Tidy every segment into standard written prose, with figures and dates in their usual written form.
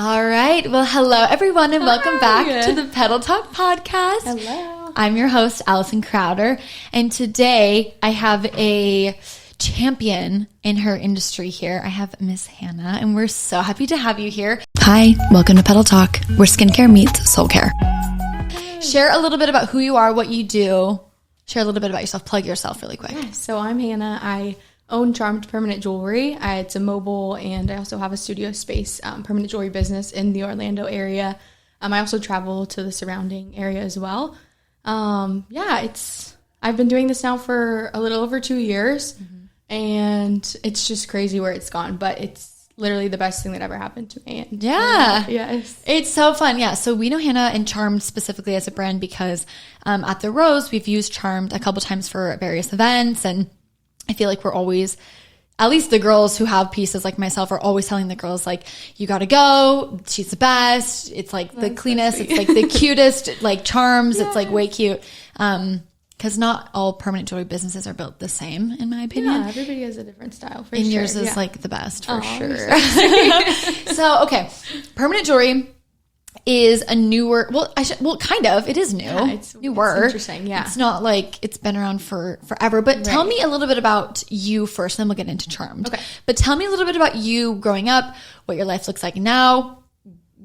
All right. Well, hello, everyone, and welcome back to the Petal Talk podcast. Hello. I'm your host, Allison Crowder, and today I have a champion in her industry here. I have Miss Hannah, and we're so happy to have you here. Hi, welcome to Petal Talk, where skincare meets soul care. Share a little bit about who you are, what you do. Share a little bit about yourself. Plug yourself really quick. Yeah, so I'm Hannah. I own Charmed Permanent Jewelry. It's a mobile, and I also have a studio space permanent jewelry business in the Orlando area. I also travel to the surrounding area as well. I've been doing this now for a little over 2 years, and it's just crazy where it's gone, but it's literally the best thing that ever happened to me. And, yes. It's so fun. Yeah. So we know Hannah and Charmed specifically as a brand because at the Rose, we've used Charmed a couple times for various events, and I feel like we're always, at least the girls who have pieces like myself are always telling the girls, like, you got to go. She's the best. It's like the cleanest. So it's like the cutest, like Charms. Yes. It's like way cute. Because not all permanent jewelry businesses are built the same, in my opinion. Yeah, everybody has a different style, for and sure. yours is like the best, for sure. So, okay. Permanent jewelry is a newer, kind of, it is new. Yeah, it's newer. It's interesting, yeah. It's not like it's been around for forever, but tell me a little bit about you first, then we'll get into Charmed. Okay. But tell me a little bit about you growing up, what your life looks like now.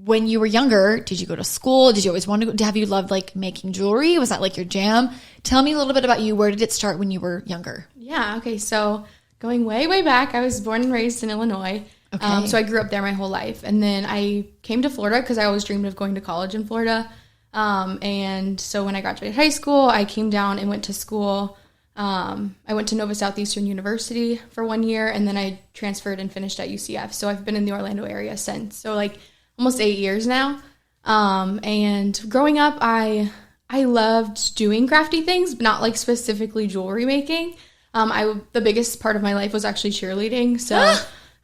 When you were younger, did you go to school? Did you always want to go? Have you loved like making jewelry? Was that like your jam? Tell me a little bit about you. Where did it start when you were younger? Yeah. Okay. So going way, way back, I was born and raised in Illinois. Okay. So I grew up there my whole life. And then I came to Florida because I always dreamed of going to college in Florida. And so when I graduated high school, I came down and went to school. I went to Nova Southeastern University for 1 year, and then I transferred and finished at UCF. So I've been in the Orlando area since. So like almost 8 years now. And growing up, I loved doing crafty things, but not like specifically jewelry making. The biggest part of my life was actually cheerleading. So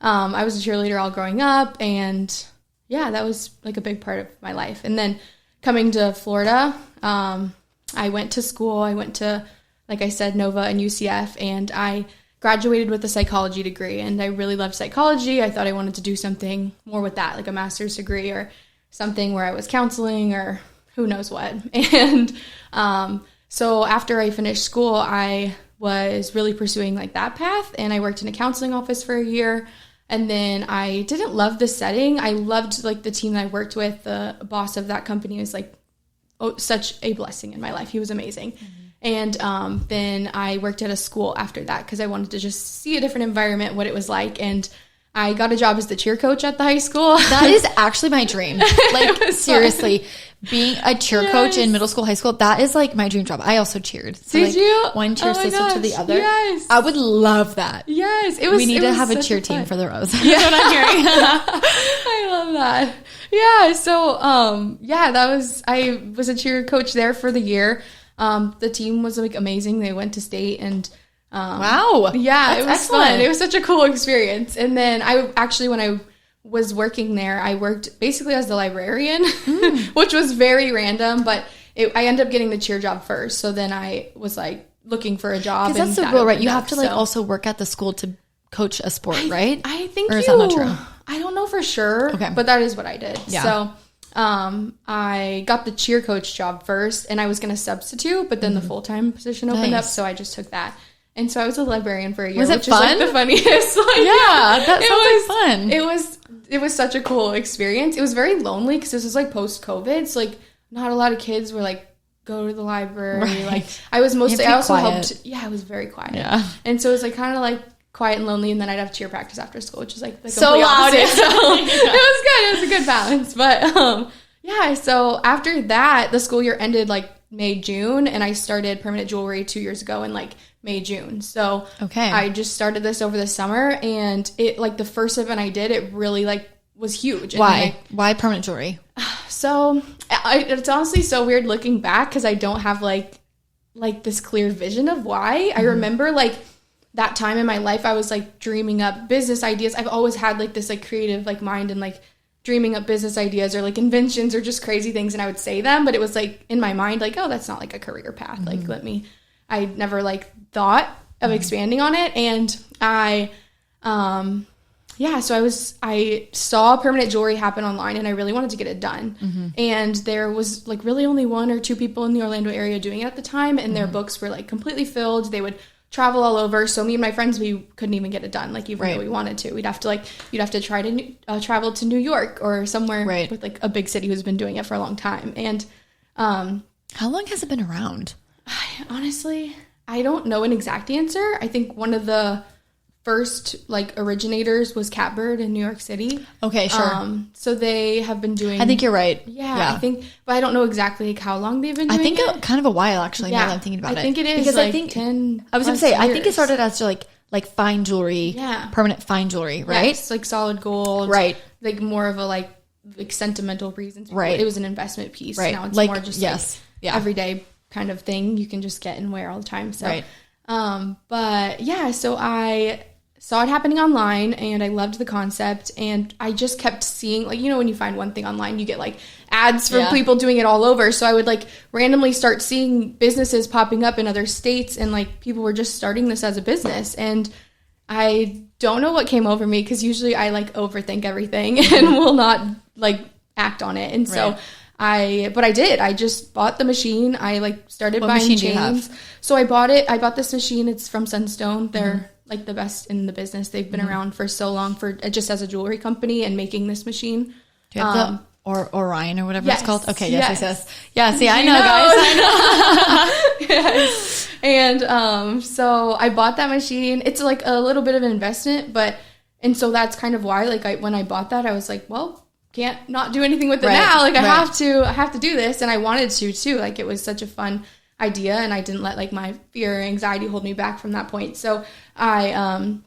I was a cheerleader all growing up, and yeah, that was like a big part of my life. And then coming to Florida, I went to school. I went to, like I said, Nova and UCF, and I graduated with a psychology degree, and I really loved psychology. I thought I wanted to do something more with that, like a master's degree or something where I was counseling or who knows what. And so after I finished school, I was really pursuing like that path, and I worked in a counseling office for a year. And then I didn't love the setting. I loved like the team that I worked with. The boss of that company was like such a blessing in my life. He was amazing. And then I worked at a school after that because I wanted to just see a different environment, what it was like. And I got a job as the cheer coach at the high school. That is actually my dream. Like, seriously, being a cheer coach in middle school, high school, that is like my dream job. I also cheered. So Did like, you? One cheer system to the other. Yes. I would love that. Yes. We need to have a cheer team for the Rose. That's what I'm hearing. I love that. Yeah. So, I was a cheer coach there for the year. The team was like amazing. They went to state, and wow. Yeah, it was excellent. fun. It was such a cool experience. And then when I was working there, I worked basically as the librarian, which was very random, but I ended up getting the cheer job first. So then I was like looking for a job. Because that's the rule, right? You have to like also work at the school to coach a sport, right? I think or is that not true? I don't know for sure. Okay. But that is what I did. Yeah. So I got the cheer coach job first, and I was going to substitute, but then the full-time position opened up, so I just took that. And so I was a librarian for a year. Was it which fun? Is like the funniest. Like, yeah, that sounds like fun. It was such a cool experience. It was very lonely because this was like post-COVID, so like not a lot of kids were like go to the library. Right. Like I was mostly. I also helped. Yeah, I was very quiet. Yeah, and so it was like kind of like quiet and lonely, and then I'd have cheer practice after school, which is like the so loud. So it was good. It was a good balance, but yeah. So after that, the school year ended like May, June, and I started permanent jewelry 2 years ago in like May, June. So I just started this over the summer, and it like the first event I did, it really like was huge. Why? Why permanent jewelry? So it's honestly so weird looking back because I don't have like this clear vision of why. I remember like that time in my life, I was like dreaming up business ideas. I've always had like this like creative like mind and like dreaming up business ideas or like inventions or just crazy things, and I would say them, but it was like in my mind like, oh, that's not like a career path. Like I never like thought of expanding on it, and I yeah, so I saw permanent jewelry happen online, and I really wanted to get it done. Mm-hmm. And there was like really only 1 or 2 people in the Orlando area doing it at the time, and their books were like completely filled. They would travel all over. So me and my friends, we couldn't even get it done. Like even though we wanted to, you'd have to try to travel to New York or somewhere with like a big city who's been doing it for a long time. And how long has it been around? Honestly, I don't know an exact answer. I think one of the first like originators was Catbird in New York City. Okay, sure. So they have been doing. I think you're right. Yeah, I think, but I don't know exactly like how long they've been doing it. I think kind of a while actually. Now that I'm thinking about it, I think it is because like I think 10. I was going to say years. I think it started as like fine jewelry, permanent fine jewelry, right? Yes, like solid gold, right? Like more of a like sentimental reasons, right? It was an investment piece. Right. Now it's more just like everyday kind of thing you can just get and wear all the time. So, but yeah, so I saw it happening online and I loved the concept, and I just kept seeing, like, you know, when you find one thing online, you get like ads for people doing it all over. So I would like randomly start seeing businesses popping up in other states, and like people were just starting this as a business. And I don't know what came over me, because usually I like overthink everything and will not like act on it. And so I did. I just bought the machine. I like started buying chains. So I bought this machine. It's from Sunstone. They're like the best in the business. They've been around for so long for just as a jewelry company and making this machine. Do you have the Orion or whatever it's called? Okay, yes. Yeah, see, I know, guys. I know. Yes. And so I bought that machine. It's like a little bit of an investment, and so that's kind of why, like, when I bought that, I was like, well, can't not do anything with it now. Like, I have to do this. And I wanted to too. Like, it was such a fun idea, and I didn't let like my fear or anxiety hold me back from that point. So I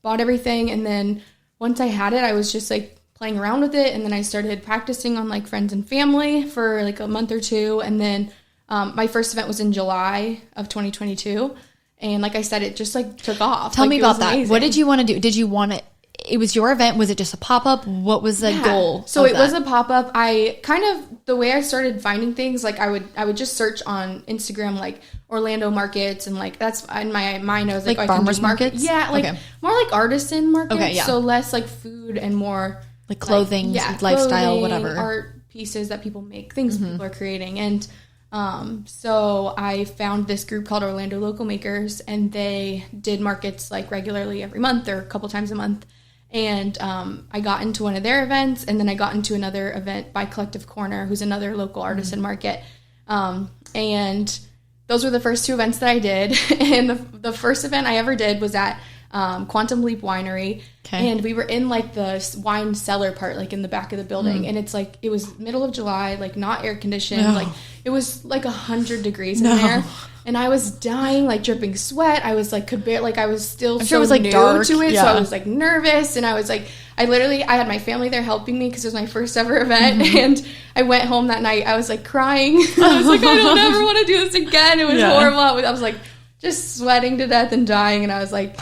bought everything, and then once I had it, I was just like playing around with it, and then I started practicing on like friends and family for like a month or two, and then my first event was in July of 2022, and like I said, it just like took off. Tell me about that. Amazing. What did you want to do? Did you want to? It was your event. Was it just a pop-up? What was the goal? So it was a pop-up. I kind of, the way I started finding things, like I would just search on Instagram, like Orlando markets, and like that's in my mind. I was like, farmers markets? Yeah, like more like artisan markets. Okay, yeah. So less like food and more like clothing, lifestyle, whatever. Art pieces that people make, things people are creating. And so I found this group called Orlando Local Makers, and they did markets like regularly every month or a couple times a month. And I got into one of their events, and then I got into another event by Collective Corner, who's another local artisan market. And those were the first 2 events that I did. And the first event I ever did was at Quantum Leap Winery. Okay. And we were in like the wine cellar part, like in the back of the building. And it's like, it was middle of July, like not air conditioned. No. Like it was like 100 degrees in there. And I was dying, like dripping sweat. I was like, I was still so new dark. To it. Yeah. So I was like nervous. And I was like, I had my family there helping me because it was my first ever event. And I went home that night. I was like crying. I was like, I don't ever want to do this again. It was horrible. I was like just sweating to death and dying. And I was like,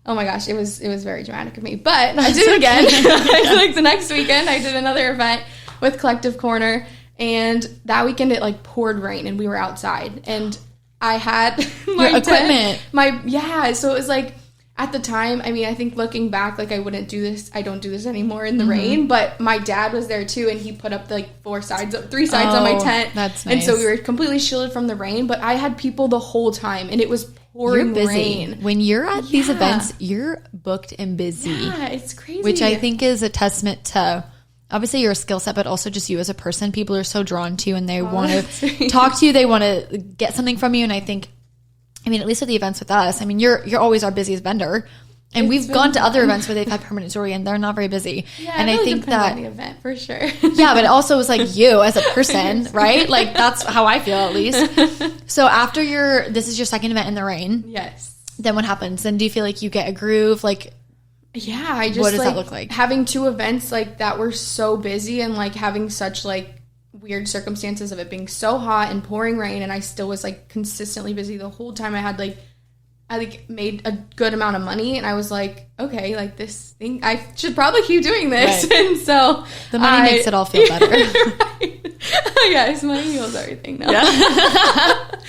oh my gosh, it was very dramatic of me. But I did it again. Like the next weekend, I did another event with Collective Corner. And that weekend, it like poured rain and we were outside. And I had my equipment. So it was like, at the time, I mean, I think looking back, like I wouldn't do this. I don't do this anymore in the rain. But my dad was there too, and he put up like 3 sides on my tent. That's nice. And so we were completely shielded from the rain. But I had people the whole time, and it was pouring rain. When you're at these events, you're booked and busy. Yeah, it's crazy. Which I think is a testament to obviously your skill set, but also just you as a person. People are so drawn to you, and they want to talk to you. They want to get something from you. And I think, I mean, at least at the events with us, I mean, you're always our busiest vendor. And we've gone to other events where they've had permanent jewelry and they're not very busy. Yeah, and it really I think depends that on the event for sure. Yeah, but it also was like you as a person, right? Like that's how I feel at least. So after this is your second event in the rain. Yes. Then what happens? Then do you feel like you get a groove? Like, yeah, I just what does that look like? Having 2 events like that were so busy, and like having such like weird circumstances of it being so hot and pouring rain, and I still was like consistently busy the whole time. I made a good amount of money, and I was like, okay, like this thing, I should probably keep doing this. Right. And so the money makes it all feel better. Right. Yes, money heals everything now. Yeah.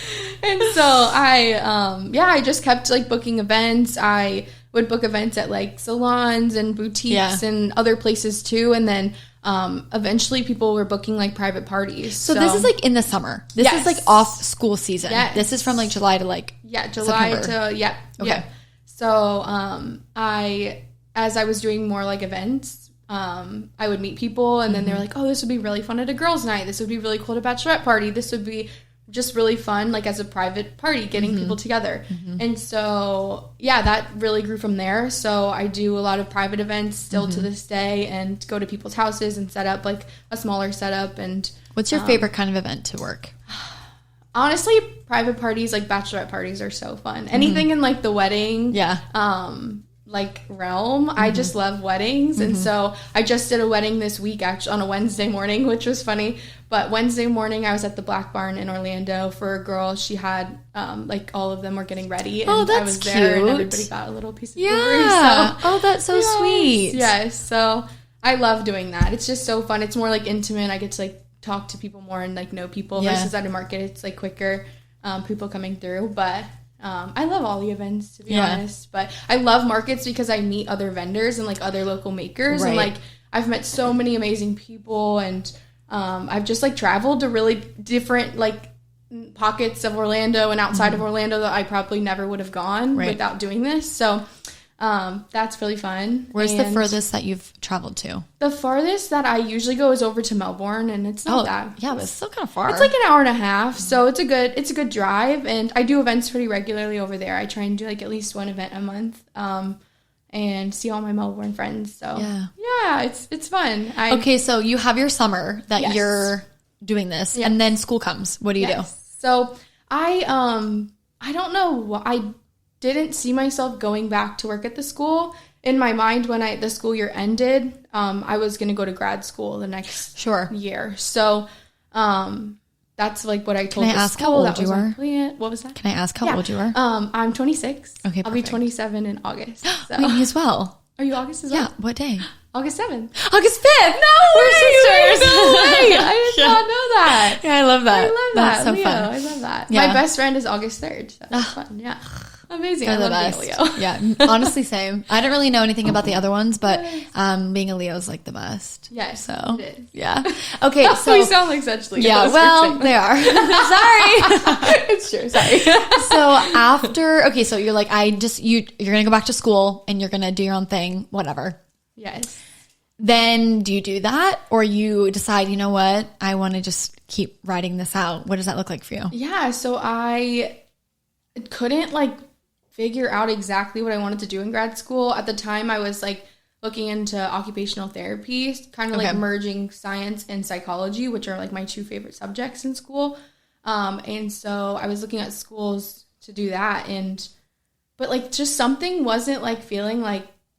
And so I just kept like booking events. I would book events at like salons and boutiques and other places too. And then eventually people were booking like private parties. So this is like in the summer. This is like off school season. This is from like July to like July September. to Okay. So as I was doing more like events, I would meet people and then they were like, oh, this would be really fun at a girls' night. This would be really cool at a bachelorette party. This would be just really fun, like as a private party, getting people together. And so, that really grew from there. So I do a lot of private events still to this day and go to people's houses and set up like a smaller setup. And what's your favorite kind of event to work? Honestly, private parties, like bachelorette parties are so fun. Anything in like the wedding. Like realm. I just love weddings. And so I just did a wedding this week actually on a Wednesday morning, which was funny. But Wednesday morning I was at the Black Barn in Orlando for a girl. She had like all of them were getting ready and that's I was there cute. and everybody got a little piece of jewelry. So, that's so sweet. Yes. So I love doing that. It's just so fun. It's more like intimate. I get to like talk to people more and like know people versus at a market. It's like quicker people coming through. But I love all the events, to be honest, but I love markets because I meet other vendors and like other local makers and like I've met so many amazing people and I've just like traveled to really different like pockets of Orlando and outside of Orlando that I probably never would have gone without doing this. So that's really fun. Where's the furthest that you've traveled to? The farthest that I usually go is over to Melbourne, and it's not that. Yeah, but it's still kind of far. It's like an hour and a half, so it's a good drive. And I do events pretty regularly over there. I try and do like at least one event a month, and see all my Melbourne friends. So yeah, it's fun. Okay, so you have your summer that you're doing this, and then school comes. What do you do? So I don't know what I didn't see myself going back to work at the school. In my mind, when the school year ended, I was going to go to grad school the next year. So that's like what I told the school. Can I ask how old you are? What was that? Can I ask how old you are? I'm 26. Okay, I'll be 27 in August. So. Wait, me as well. Are you August as well? Yeah, what day? August 7th. August 5th! No We're sisters! No way! I did not know that. Yeah, I love that. I love that. That's so Leo, fun. I love that. Yeah. My best friend is August 3rd. So that's fun. Yeah. Amazing. They're I the love best. being a Leo. Yeah, honestly, same. I don't really know anything about the other ones, but being a Leo is like the best. Yes, so it is. yeah. Okay, so we sound like such Leos. Yeah, well, they are. Sorry, it's true. Sorry. So after, so you're like, you're gonna go back to school and you're gonna do your own thing, whatever. Yes. Then do you do that, or you decide, you know what, I want to just keep writing this out? What does that look like for you? Yeah. So I couldn't figure out exactly what I wanted to do in grad school. At the time, I was looking into occupational therapy, kind of merging science and psychology, which are my two favorite subjects in school. And so I was looking at schools to do that, but just something wasn't feeling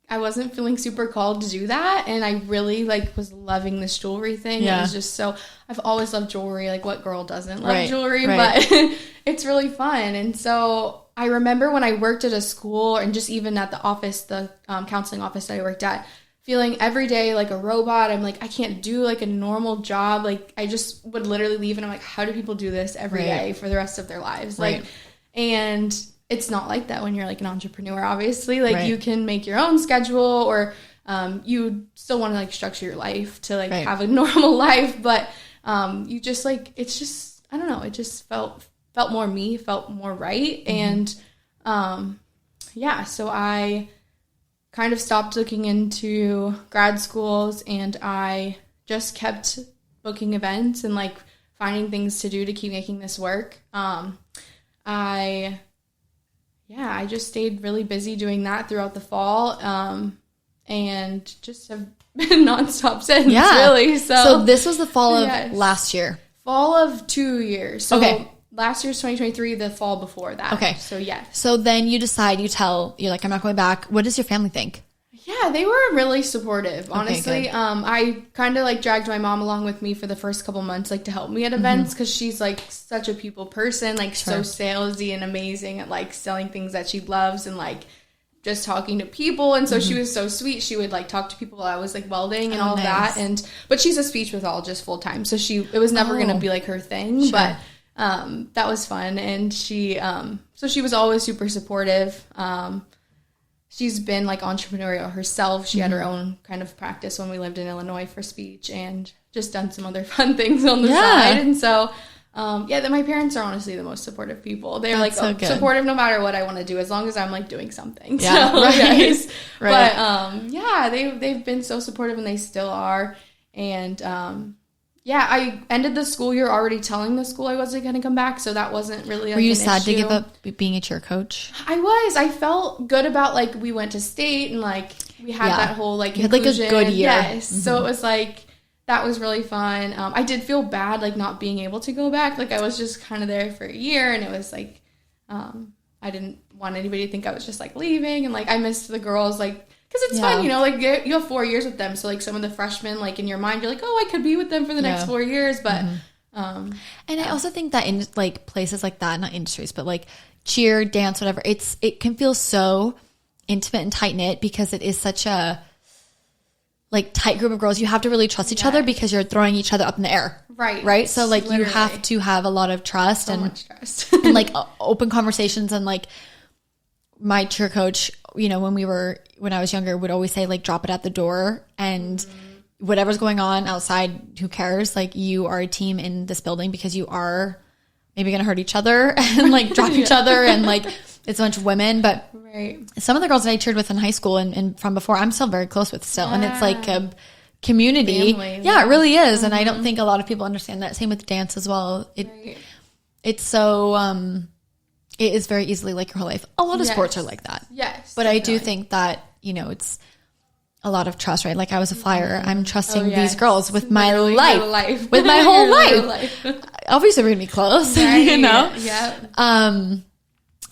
I wasn't feeling super called to do that. And I really was loving this jewelry thing. Yeah. It was just I've always loved jewelry. What girl doesn't love jewelry? Right. But it's really fun. And so I remember when I worked at a school and just even at the office, the counseling office that I worked at, feeling every day like a robot. I'm I can't do a normal job. I just would literally leave and I'm how do people do this every day for the rest of their lives? And it's not like that when you're an entrepreneur, obviously. You can make your own schedule, or you still want to structure your life to have a normal life, but you just it's just, I don't know, it just felt more me, felt more right. Mm-hmm. And so I kind of stopped looking into grad schools, and I just kept booking events and finding things to do to keep making this work. I just stayed really busy doing that throughout the fall, and just have been nonstop since, really. So this was the fall of last year. Fall of 2 years. So last year's 2023, the fall before that. Okay. So yes. So then you decide, you're I'm not going back. What does your family think? Yeah, they were really supportive, honestly. I kind of dragged my mom along with me for the first couple months, to help me at events, because she's such a people person, so salesy and amazing at selling things that she loves and just talking to people. And so she was so sweet. She would talk to people while I was welding and all of that. But she's a speech pathologist full time, so it was never going to be her thing. Sure. But that was fun, and she was always super supportive. she's been like entrepreneurial herself. She had her own kind of practice when we lived in Illinois for speech, and just done some other fun things on the side. And so, my parents are honestly the most supportive people. They're like supportive no matter what I want to do, as long as I'm like doing something. Yeah, so, right. Yes. Right. But they've been so supportive, and they still are. And I ended the school year already telling the school I wasn't going to come back, so that wasn't really like, Were you an sad issue. to give up being a cheer coach? I was. I felt good about, like, we went to state and, like, we had that whole, like, you had, like, a good year. Yes. Mm-hmm. So it was, like, that was really fun. I did feel bad, like, not being able to go back. Like, I was just kind of there for a year, and it was, like, I didn't want anybody to think I was just, like, leaving. And, like, I missed the girls, like, because it's fun, you know, like, you have 4 years with them. So, like, some of the freshmen, like, in your mind, you're like, oh, I could be with them for the next 4 years. But, and I also think that in, like, places like that, not industries, but, like, cheer, dance, whatever, it can feel so intimate and tight-knit because it is such a, like, tight group of girls. You have to really trust each other because you're throwing each other up in the air. Right. So, like, literally. You have to have a lot of trust Much trust. and, like, open conversations. And, like, my cheer coach, you know, when I was younger, would always say, like, drop it at the door, and whatever's going on outside, who cares? Like, you are a team in this building because you are maybe going to hurt each other and, like, drop each other. And, like, it's a bunch of women. But some of the girls that I cheered with in high school and from before, I'm still very close with still. And it's like a community. Family, it really is. And I don't think a lot of people understand that. Same with dance as well. It's so... it is very easily like your whole life. A lot of sports are like that. Yes. But I do think that, you know, it's a lot of trust, right? Like, I was a flyer. I'm trusting these girls with my life. With my whole life. Obviously, we're going to be close, you know? Yeah.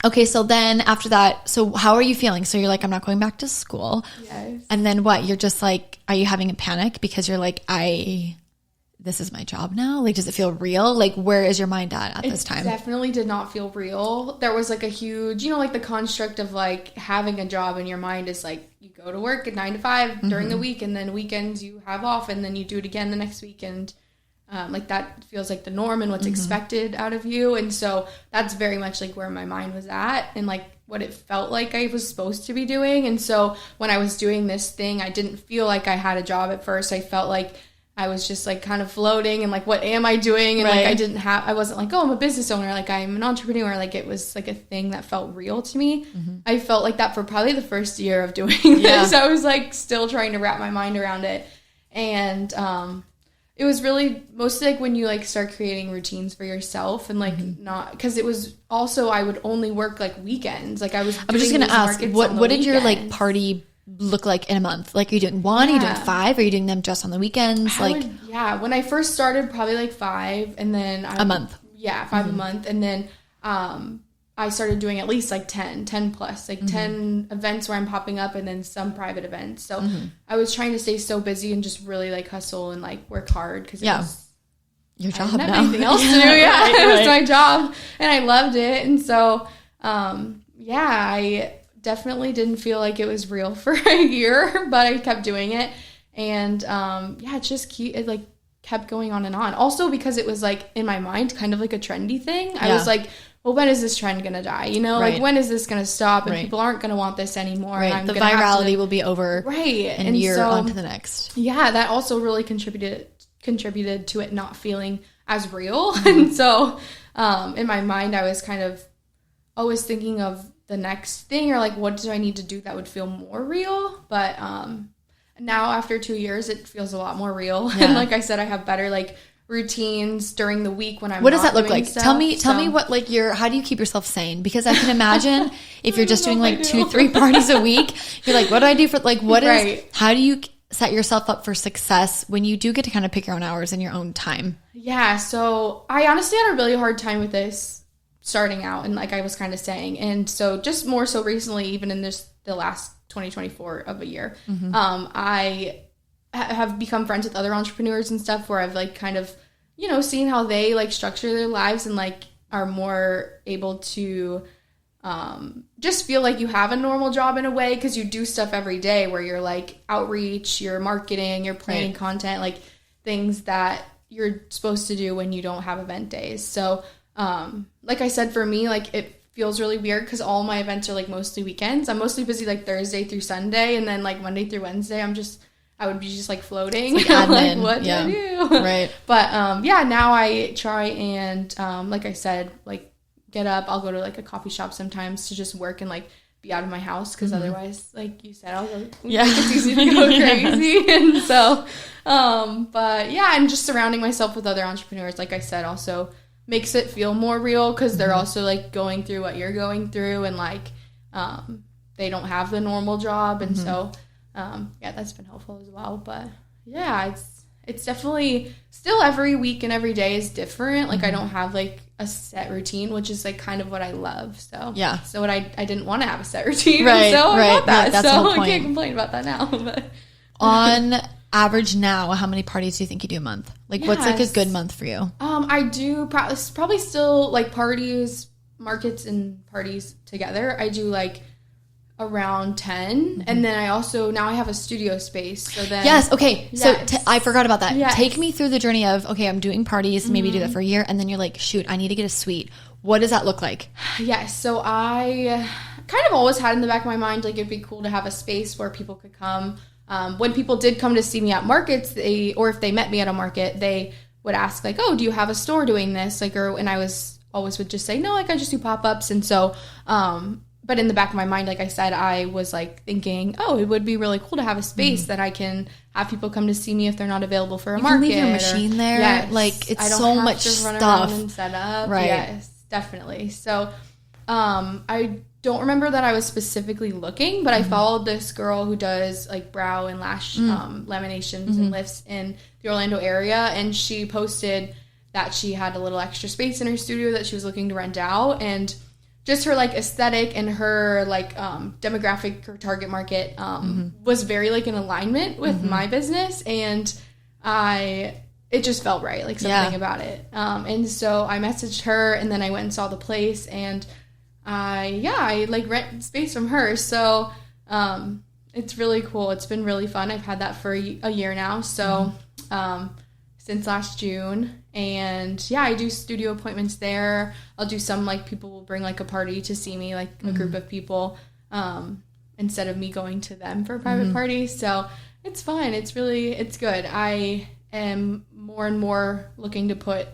Okay, so then after that, so how are you feeling? So you're like, I'm not going back to school. Yes. And then what? You're just like, are you having a panic because you're like, this is my job now? Like, does it feel real? Like, where is your mind at this time? It definitely did not feel real. There was, like, a huge, you know, like, the construct of, like, having a job in your mind is, like, you go to work at 9 to 5 during the week, and then weekends you have off, and then you do it again the next weekend. Like, that feels like the norm and what's expected out of you. And so that's very much, like, where my mind was at and, like, what it felt like I was supposed to be doing. And so when I was doing this thing, I didn't feel like I had a job at first. I felt like I was just, like, kind of floating and, like, what am I doing? And, like, I wasn't like, oh, I'm a business owner. Like, I'm an entrepreneur. Like, it was, like, a thing that felt real to me. I felt like that for probably the first year of doing this. I was, like, still trying to wrap my mind around it. And it was really mostly, like, when you, like, start creating routines for yourself and, like, not, because it was also, I would only work, like, weekends. Like, I was just going to ask, what did your, like, party look like in a month? Like, are you doing one? Are you doing 5? Are you doing them just on the weekends? When I first started, probably like 5, and then a month. 5 a month, and then I started doing at least like 10 plus, like 10 events where I'm popping up, and then some private events. So I was trying to stay so busy and just really, like, hustle and, like, work hard because it was your job. I didn't have anything else to do. It was my job, and I loved it. And so I definitely didn't feel like it was real for a year, but I kept doing it. And it kept going on and on. Also because it was, like, in my mind kind of like a trendy thing. I was like, well, when is this trend gonna die? You know, like, when is this gonna stop? And people aren't gonna want this anymore. And the virality will be over. And you're on to the next. Yeah, that also really contributed to it not feeling as real. And so in my mind, I was kind of always thinking of the next thing, or, like, what do I need to do that would feel more real? But now after 2 years, it feels a lot more real. And like I said, I have better, like, routines during the week when I'm what does that look like? Stuff. Tell me what, like, how do you keep yourself sane? Because I can imagine if you're just doing, like, 2-3 parties a week, you're like, what do I do for, like, how do you set yourself up for success when you do get to kind of pick your own hours and your own time? Yeah, so I honestly had a really hard time with this starting out, and, like I was kind of saying, and so just more so recently, even in the last 2024 of a year, I have become friends with other entrepreneurs and stuff, where I've, like, kind of, you know, seen how they, like, structure their lives and, like, are more able to just feel like you have a normal job in a way, because you do stuff every day where you're, like, outreach, you're marketing, you're planning content, like, things that you're supposed to do when you don't have event days. So like I said, for me, like, it feels really weird because all my events are like mostly weekends. I'm mostly busy like Thursday through Sunday, and then like Monday through Wednesday I would be just like floating. It's like admin. Like, what do I do? Right. But yeah, now I try and like I said, like get up. I'll go to like a coffee shop sometimes to just work and like be out of my house because otherwise, like you said, I'll go. Yeah, it's easy to go crazy. And so, but yeah, and just surrounding myself with other entrepreneurs, like I said, also makes it feel more real because they're also like going through what you're going through, and like they don't have the normal job, and so yeah, that's been helpful as well. But yeah, it's definitely still every week and every day is different. Like I don't have like a set routine, which is like kind of what I love. So yeah, so what I didn't want to have a set routine, right? So I got that. That's so the whole I point. can't complain about that now. But on average now, how many parties do you think you do a month? Like what's like a good month for you? I do probably still like parties, markets, and parties together. I do like around 10, and then I also now I have a studio space. So then okay. So I forgot about that. Yes. Take me through the journey of I'm doing parties, maybe do that for a year, and then you're like, shoot, I need to get a suite. What does that look like? Yes. So I kind of always had in the back of my mind like it'd be cool to have a space where people could come. When people did come to see me at markets, or if they met me at a market, they would ask like, oh, do you have a store doing this? Like, and I would just say, no, like I just do pop-ups. And so, but in the back of my mind, like I said, I was like thinking, oh, it would be really cool to have a space that I can have people come to see me if they're not available for a market. You can leave your machine there. Yes, like it's I don't so have much to run stuff around and set up. Right. Yes, definitely. So, I don't remember that I was specifically looking, but I followed this girl who does like brow and lash laminations and lifts in the Orlando area, and she posted that she had a little extra space in her studio that she was looking to rent out, and just her like aesthetic and her like demographic or target market was very like in alignment with my business, and it just felt right, like something about it. And so I messaged her, and then I went and saw the place, and I like rent space from her. So it's really cool. It's been really fun. I've had that for a year now. So since last June. And yeah, I do studio appointments there. I'll do some like people will bring like a party to see me, like a group of people, instead of me going to them for a private party. So it's fun. It's good. I am more and more looking to put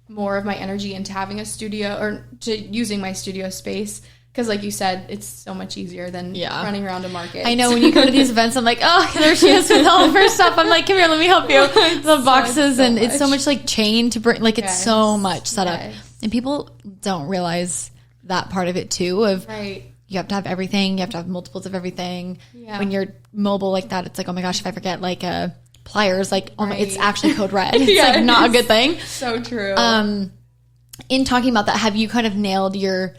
more of my energy into having a studio or to using my studio space. Because like you said, it's so much easier than running around a market. I know when you go to these events, I'm like, oh, there she is with all of her stuff. I'm like, come here, let me help you. The boxes and it's so much like chain to bring, like it's so much setup. And people don't realize that part of it too of you have to have everything. You have to have multiples of everything. Yeah. When you're mobile like that, it's like, oh my gosh, if I forget like pliers, like it's actually code red. It's like not a good thing. So true. In talking about that, have you kind of nailed your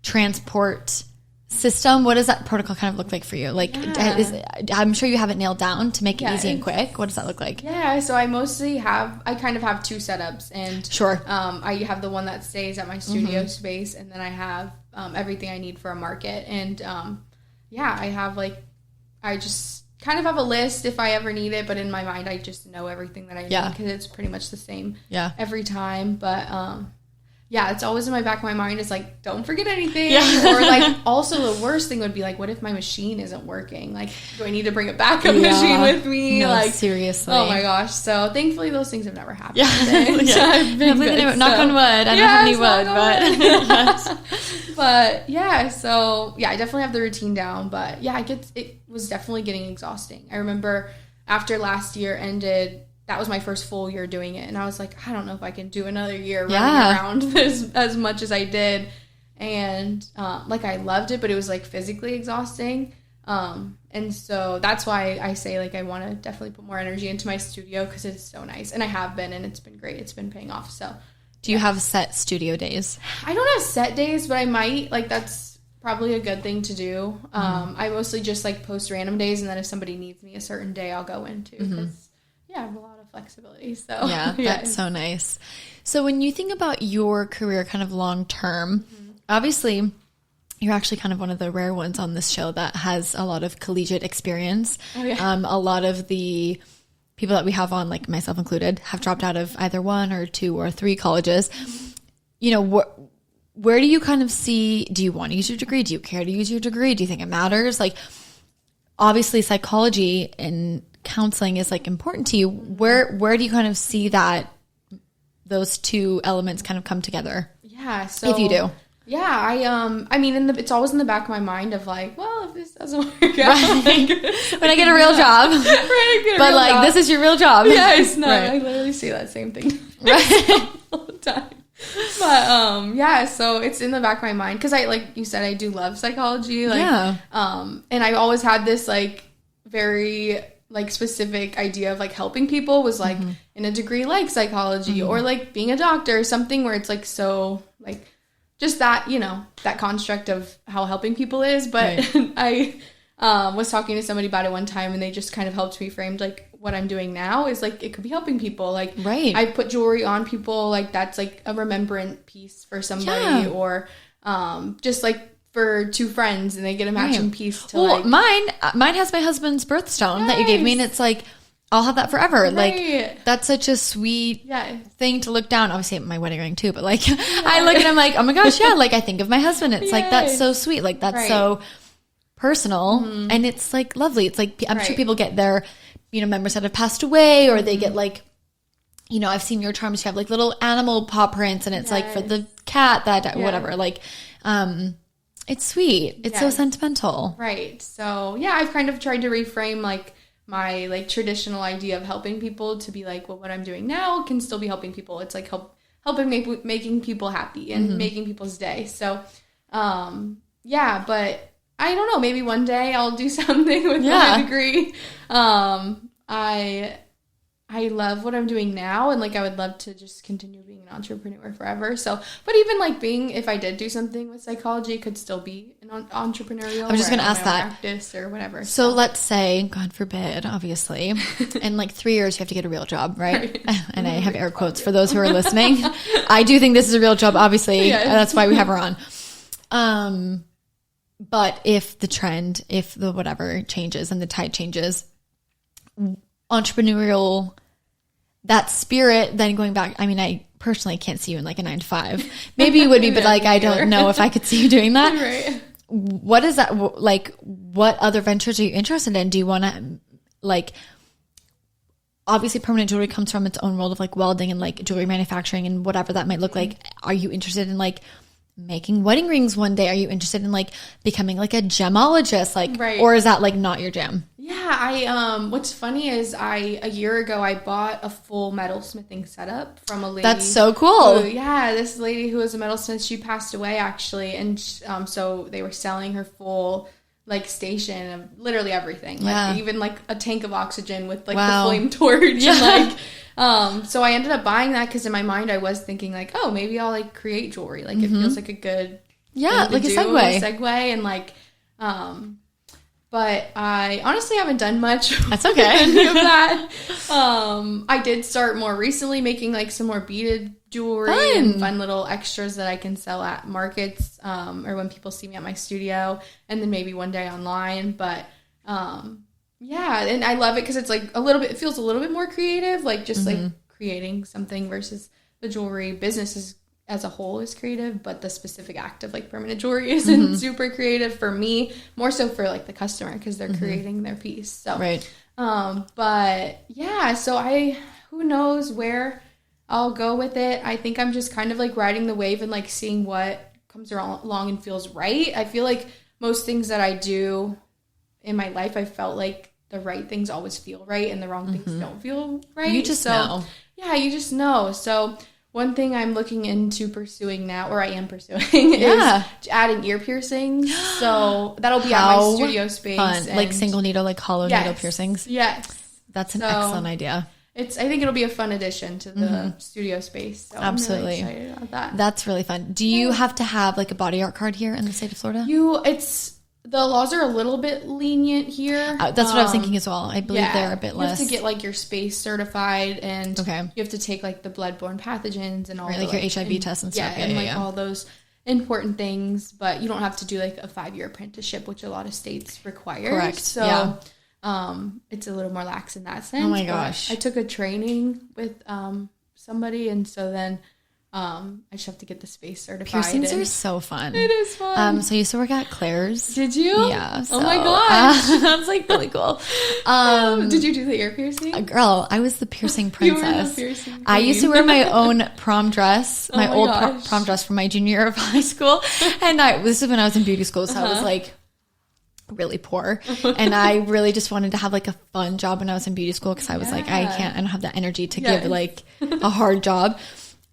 transport system? What does that protocol kind of look like for you? Like, I'm sure you have it nailed down to make it easy and quick. What does that look like? Yeah, so I kind of have two setups, and I have the one that stays at my studio space, and then I have everything I need for a market, and I have I just kind of have a list if I ever need it, but in my mind I just know everything that I need because it's pretty much the same every time. But it's always in my back of my mind. It's like, don't forget anything. Or like, also the worst thing would be like, what if my machine isn't working? Like, do I need to bring a backup machine with me? No, like, seriously. Oh my gosh. So thankfully those things have never happened. Knock on wood. I don't have any wood, but but so I definitely have the routine down. But it was definitely getting exhausting. I remember after last year ended, that was my first full year doing it. And I was like, I don't know if I can do another year running around as much as I did. And I loved it, but it was like physically exhausting. And so that's why I say like I want to definitely put more energy into my studio because it's so nice. And I have been, and it's been great. It's been paying off. So do you have set studio days? I don't have set days, but I might. Like that's probably a good thing to do. I mostly just like post random days, and then if somebody needs me a certain day, I'll go into because I have a lot of flexibility. So that's so nice. So when you think about your career kind of long term, obviously you're actually kind of one of the rare ones on this show that has a lot of collegiate experience. A lot of the people that we have on, like myself included, have dropped out of either 1 or 2 or 3 colleges. You know, where do you kind of see, do you want to use your degree? Do you care to use your degree? Do you think it matters? Like, obviously psychology and counseling is like important to you. Where do you kind of see that those two elements kind of come together? Yeah. So if you do. Yeah, I mean, it's always in the back of my mind of like, well, if this doesn't work out, right. When I get a real job, but like job. This is your real job. Yes, no, right. I literally say that same thing, right, all the time. But yeah, so it's in the back of my mind because I, like you said, I do love psychology, like, yeah. And I always had this like very like specific idea of like helping people was like in a degree like psychology or like being a doctor or something where it's like so like. Just that, you know, that construct of how helping people is. But right. I was talking to somebody about it one time and they just kind of helped me frame like what I'm doing now is like it could be helping people. Like right. I put jewelry on people like that's like a remembrance piece for somebody or just like for two friends and they get a matching piece to like. Mine has my husband's birthstone that you gave me and it's like. I'll have that forever. Right. Like, that's such a sweet thing to look down. Obviously, my wedding ring too, but like, I look and I'm like, oh my gosh, yeah. Like, I think of my husband. It's like, that's so sweet. Like, that's so personal. And it's like lovely. It's like, I'm sure people get their, you know, members that have passed away or they get like, you know, I've seen your charms. You have like little animal paw prints and it's like for the cat that, whatever. Like, it's sweet. It's so sentimental. Right. So yeah, I've kind of tried to reframe like, my like traditional idea of helping people to be like, well, what I'm doing now can still be helping people. It's like helping making people happy and making people's day. So, yeah, but I don't know. Maybe one day I'll do something with my degree. I love what I'm doing now, and like I would love to just continue being an entrepreneur forever. So, but even like if I did do something with psychology, it could still be an entrepreneurial. I'm just going to ask that practice or whatever. So let's say, God forbid, obviously, in like 3 years you have to get a real job, right? And I have air quotes for those who are listening. I do think this is a real job, obviously. Yes. That's why we have her on. But if the whatever changes and the tide changes, entrepreneurial. That spirit, then going back, I mean, I personally can't see you in like a 9 to 5. Maybe you would be, but like, I don't know if I could see you doing that. Right. What is that, like, what other ventures are you interested in? Do you want to, like, obviously permanent jewelry comes from its own world of like welding and like jewelry manufacturing and whatever that might look like. Are you interested in like making wedding rings one day? Are you interested in like becoming like a gemologist? Like, or is that like not your jam? Yeah, what's funny is a year ago I bought a full metalsmithing setup from a lady. That's so cool. This lady who was a metalsmith, she passed away actually, and so they were selling her full like station of literally everything, like even like a tank of oxygen with like the flame torch, and like so I ended up buying that because in my mind I was thinking like, oh, maybe I'll like create jewelry, like it feels like a good like a segue and like but I honestly haven't done much. That's okay. Any of that. I did start more recently making like some more beaded jewelry and fun little extras that I can sell at markets or when people see me at my studio, and then maybe one day online. But and I love it because it's like it feels a little bit more creative, like just like creating something versus the jewelry business as a whole is creative, but the specific act of like permanent jewelry isn't super creative for me, more so for like the customer because they're creating their piece. So but yeah, so who knows where I'll go with it. I think I'm just kind of like riding the wave and like seeing what comes along and feels right. I feel like most things that I do in my life, I felt like the right things always feel right and the wrong things don't feel right. You just know. Yeah, you just know. So one thing I'm looking into pursuing now, or I am pursuing, is adding ear piercings. So that'll be at my studio space. Fun. Like single needle, like hollow needle piercings. Yes. That's an excellent idea. I think it'll be a fun addition to the studio space. So absolutely. I'm really excited about that. That's really fun. Do you have to have like a body art card here in the state of Florida? The laws are a little bit lenient here. That's what I was thinking as well. I believe they're a bit less. You have to get like your space certified, and you have to take like the bloodborne pathogens and all like your HIV tests and stuff. And all those important things. But you don't have to do like a 5-year apprenticeship, which a lot of states require. Correct. So it's a little more lax in that sense. Oh my gosh! I took a training with somebody, and so then I just have to get the space certified. Piercings are so fun. It is fun. So I used to work at Claire's. Did you? Yeah. So, oh my gosh. That's like really cool. Did you do the ear piercing? Girl, I was the piercing princess. You were the piercing queen. I used to wear my own prom dress, my old gosh. prom dress from my junior year of high school. And this is when I was in beauty school. So I was like really poor. And I really just wanted to have like a fun job when I was in beauty school. Cause I was like, I don't have that energy to give like a hard job.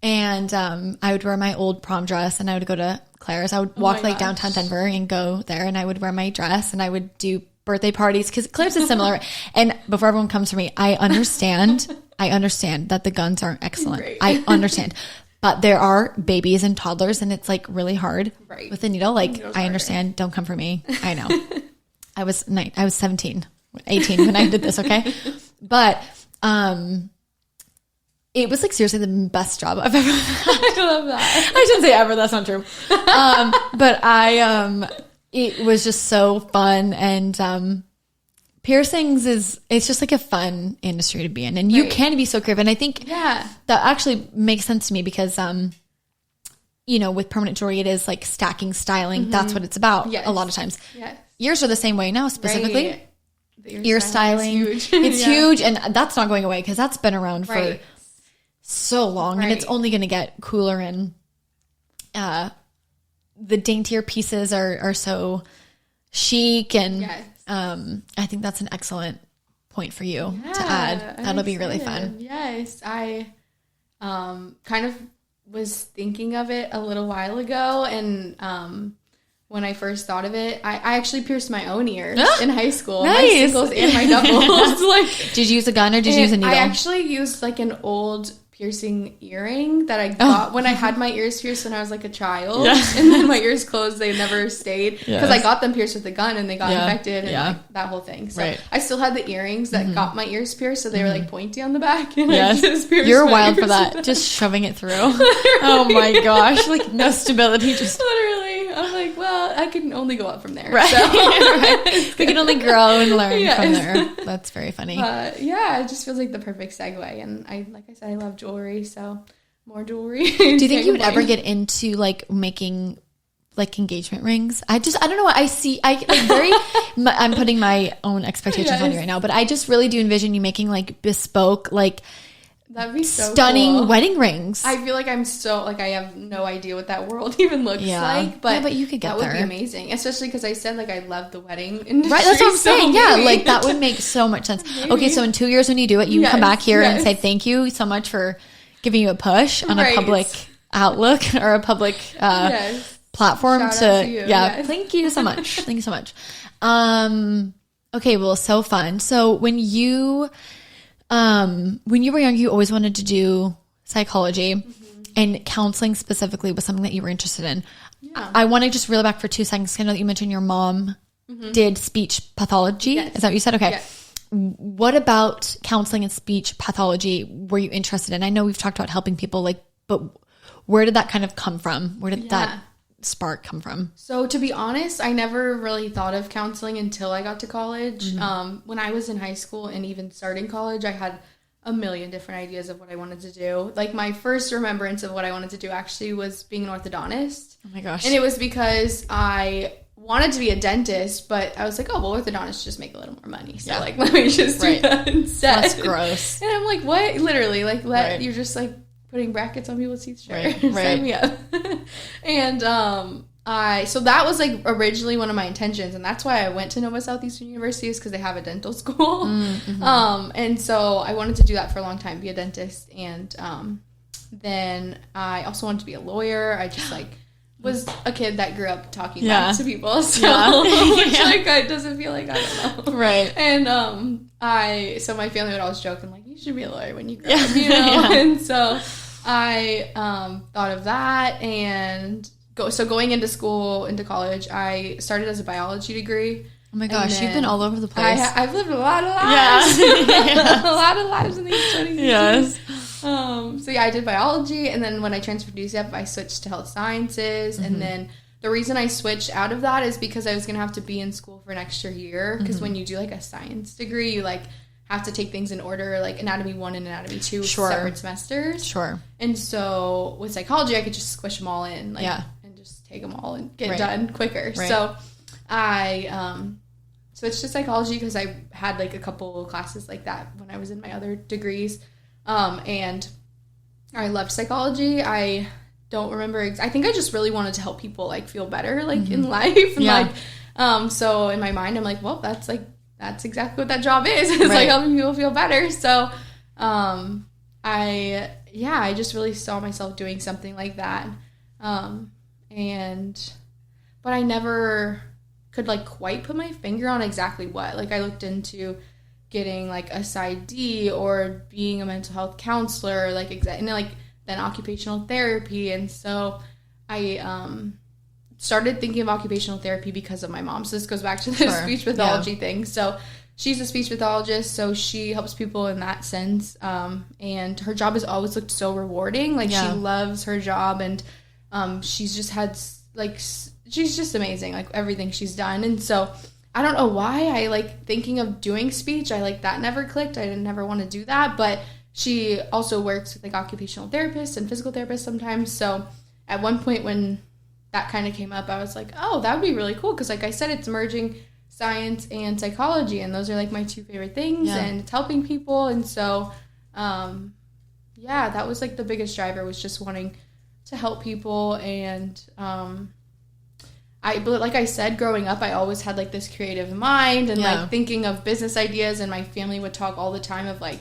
And I would wear my old prom dress and I would go to Claire's. I would walk like downtown Denver and go there and I would wear my dress and I would do birthday parties because Claire's is similar. And before everyone comes for me, I understand that the guns aren't excellent. Great. I understand. But there are babies and toddlers and it's like really hard with a needle. Like I understand. Don't come for me. I know. I was 17, 18 when I did this. Okay. But, it was like seriously the best job I've ever had. I love that. I shouldn't say ever. That's not true. But it was just so fun. And piercings it's just like a fun industry to be in. And you can be so creative. And I think that actually makes sense to me because, with permanent jewelry, it is like stacking, styling. Mm-hmm. That's what it's about a lot of times. Yes. Ears are the same way now, specifically. Right. Ear styling. Huge. It's huge. And that's not going away because that's been around for so long and it's only going to get cooler and the daintier pieces are so chic and I think that's an excellent point for you to add. That'll be really fun. Yes, I kind of was thinking of it a little while ago and when I first thought of it, I actually pierced my own ears in high school. Nice. My singles and my doubles. Did you use a gun or did you use a needle? I actually used like an old piercing earring that I got when I had my ears pierced when I was like a child. Yeah. And then my ears closed. They never stayed because I got them pierced with a gun and they got infected and like that whole thing. So I still had the earrings that got my ears pierced. So they were like pointy on the back. And I just pierced You're wild for that. Just shoving it through. Oh my gosh. Like no stability. Just literally. I'm like, well, I can only go up from there. Right. So. We can only grow and learn from there. That's very funny. It just feels like the perfect segue. And like I said, I love jewelry. So more jewelry. Do you think you would ever get into like making like engagement rings? I don't know what I see. I'm putting my own expectations on you right now, but I just really do envision you making like bespoke, like that'd be so stunning cool. wedding rings. I feel like I have no idea what that world even looks like. But you could get that there. Would be amazing. Especially because I said like I love the wedding industry. Right, that's what I'm saying. Maybe. Yeah, like that would make so much sense. Maybe. Okay, so in 2 years when you do it, you come back here and say thank you so much for giving you a push on a public outlook or a public platform to you. Thank you so much. Thank you so much. Okay, well, so fun. So when you were young, you always wanted to do psychology and counseling specifically was something that you were interested in. Yeah. I want to just reel it back for 2 seconds. I know that you mentioned your mom did speech pathology. Yes. Is that what you said? Okay. Yes. What about counseling and speech pathology were you interested in? I know we've talked about helping people, but where did that kind of come from? Where did that spark come from? So to be honest, I never really thought of counseling until I got to college. When I was in high school and even starting college, I had a million different ideas of what I wanted to do. Like my first remembrance of what I wanted to do actually was being an orthodontist. Oh my gosh. And it was because I wanted to be a dentist, but I was like, oh, well, orthodontists just make a little more money. So like, let me just do that instead. That's gross. And I'm like, what? Literally, like, you're just like putting brackets on people's teeth. Sure. Right. Sign me up. And so that was like originally one of my intentions, and that's why I went to Nova Southeastern University, is because they have a dental school. And so I wanted to do that for a long time, be a dentist. And then I also wanted to be a lawyer. I just like was a kid that grew up talking back to people, so which like it doesn't feel like, I don't know, right? And so my family would always joke and like, you should be a lawyer when you grow up, you know. And so I thought of that, and going into college, I started as a biology degree. Oh my gosh, you've been all over the place. I've lived a lot of lives. A lot of lives in these 20 years. Yes. So I did biology, and then when I transferred to UCF, I switched to health sciences, and then the reason I switched out of that is because I was going to have to be in school for an extra year, because when you do like a science degree, you like have to take things in order, like Anatomy 1 and Anatomy 2 separate semesters. Sure. And so with psychology, I could just squish them all in, like, and just take them all and get done quicker. Right. So I switched to psychology because I had like a couple classes like that when I was in my other degrees. And I loved psychology. I don't remember. I think I just really wanted to help people like feel better, like in life. And like, so in my mind, I'm like, well, that's exactly what that job is. It's like helping people feel better. So, I just really saw myself doing something like that. But I never could like quite put my finger on exactly what. Like I looked into getting like a PsyD or being a mental health counselor, like and then occupational therapy. And so I started thinking of occupational therapy because of my mom. So this goes back to the speech pathology thing. So she's a speech pathologist, so she helps people in that sense. And her job has always looked so rewarding. Like she loves her job, and she's just had like she's just amazing, like everything she's done. And so I don't know why I like thinking of doing speech. I like that never clicked. I didn't never want to do that. But she also works with like occupational therapists and physical therapists sometimes. So at one point when that kind of came up, I was like, oh, that would be really cool. Because like I said, it's merging science and psychology. And those are like my two favorite things. Yeah. And it's helping people. And so, that was like the biggest driver, was just wanting to help people. And but like I said, growing up, I always had like this creative mind and like thinking of business ideas, and my family would talk all the time of like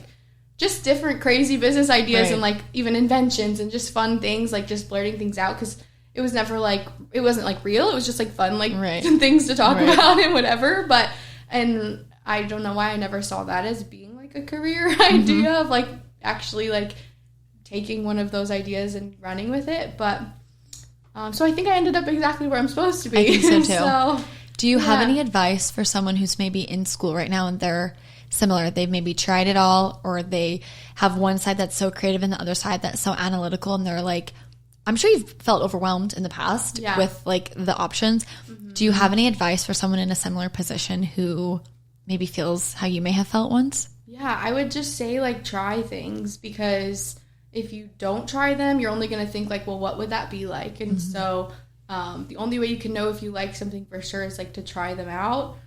just different crazy business ideas and like even inventions and just fun things, like just blurting things out, because it was never like, it wasn't like real. It was just like fun, like things to talk about and whatever. And I don't know why I never saw that as being like a career idea of like actually like taking one of those ideas and running with it. But so I think I ended up exactly where I'm supposed to be. I think so too. So, do you have any advice for someone who's maybe in school right now and they're similar? They've maybe tried it all, or they have one side that's so creative and the other side that's so analytical, and they're like, I'm sure you've felt overwhelmed in the past with like the options. Mm-hmm. Do you have any advice for someone in a similar position who maybe feels how you may have felt once? Yeah, I would just say like try things, because if you don't try them, you're only going to think like, well, what would that be like? And so the only way you can know if you like something for sure is like to try them out,